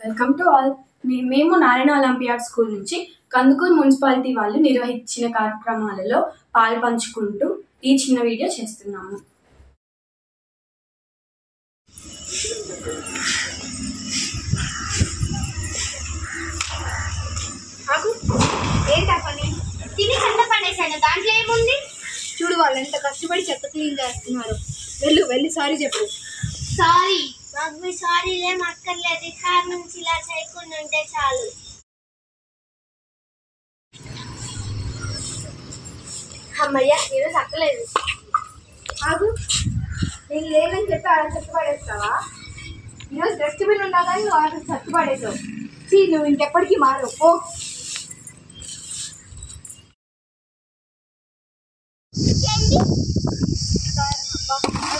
Welcome to all. మేము Narayana olympiad school నుంచి Kandukur municipality వాళ్ళు నిర్వహించిన కార్యక్రమాలలో పాలు పంచుకుంటూ ఈ చిన్న వీడియో చేస్తున్నాము. ఏంటా పని? తిని చెత్త పడేసాను, దాంట్లో ఏముంది? చూడు వాళ్ళు ఎంత కష్టపడి చెత్త క్లీన్ చేస్తున్నారు. వెళ్ళి సారీ చెప్పు. సారీ నాకు మీ సారీలేం అక్కర్లేదు, కార్ నుంచి ఇలా చేయకుండా ఉంటే చాలు. అమ్మయ్య ఈరోజు అక్కలేదు. ఆగు, నేను లేదని చెప్పి అలా చెత్త పడేస్తావా? ఈరోజు డస్ట్బిన్ ఉన్నా కానీ నువ్వు అలా చెత్త పడేసావు. నువ్వు ఇంకెప్పటికీ మారవు పో.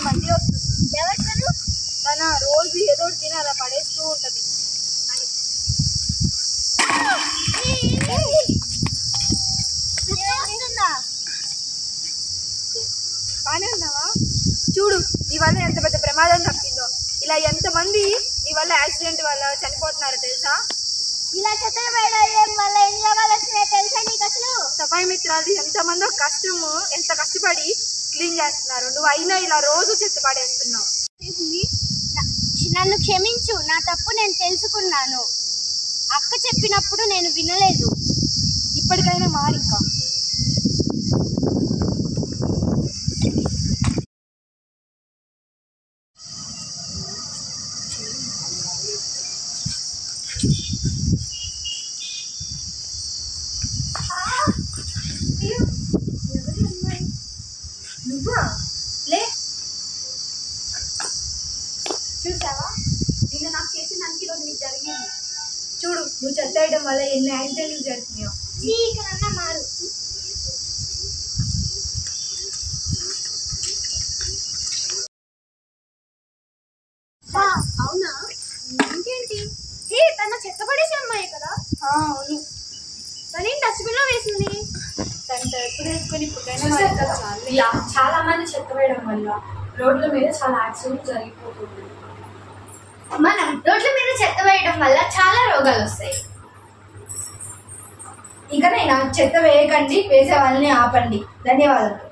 మళ్ళీ వస్తుంది. ఎవరు తన రోజు ఏదో తిని అలా పడేస్తూ ఉంటది. బానే ఉన్నావా? చూడు నీ వల్ల ఎంత పెద్ద ప్రమాదం తప్పిందో. ఇలా ఎంతమంది నీ వల్ల యాక్సిడెంట్ వల్ల చనిపోతున్నారో తెలుసా? ఇలా చెత్త వల్ల ఎన్ని రోగాలు వస్తున్నాయో తెలుసా నీకు? అసలు సఫాయి మిత్రాలు ఎంతమందో ఎంత కష్టపడి క్లీన్ చేస్తున్నారు. నువ్వు అయినా ఇలా రోజు చెత్త పడేస్తున్నావు. నన్ను క్షమించు, నా తప్పు నేను తెలుసుకున్నాను. అక్క చెప్పినప్పుడు నేను వినలేదు. ఇప్పటికైనా మారింకా. చూసావా నిన్న నాకు చేసి నాకు ఈరోజు నీకు జరిగింది. చూడు నువ్వు చెత్త వేయడం వల్ల ఎన్ని యాక్సిడెంట్లు జరుగుతున్నాయో. నీకన్నా మారు. అవునా? ఇంకేంటి? తన చెత్త పడేసే అమ్మాయి కదా? అవును. తనే డస్ట్బిన్ లో వేసింది. తను ఎప్పుడు వేసుకొని చాలా మంది చెత్త వేయడం వల్ల రోడ్ల మీద చాలా యాక్సిడెంట్ జరిగిపోతుంది. మనం రోడ్ల మీద చెత్త వేయడం వల్ల చాలా రోగాలు వస్తాయి. ఇకనైనా చెత్త వేయకండి, వేసే వాళ్ళని ఆపండి. ధన్యవాదాలు.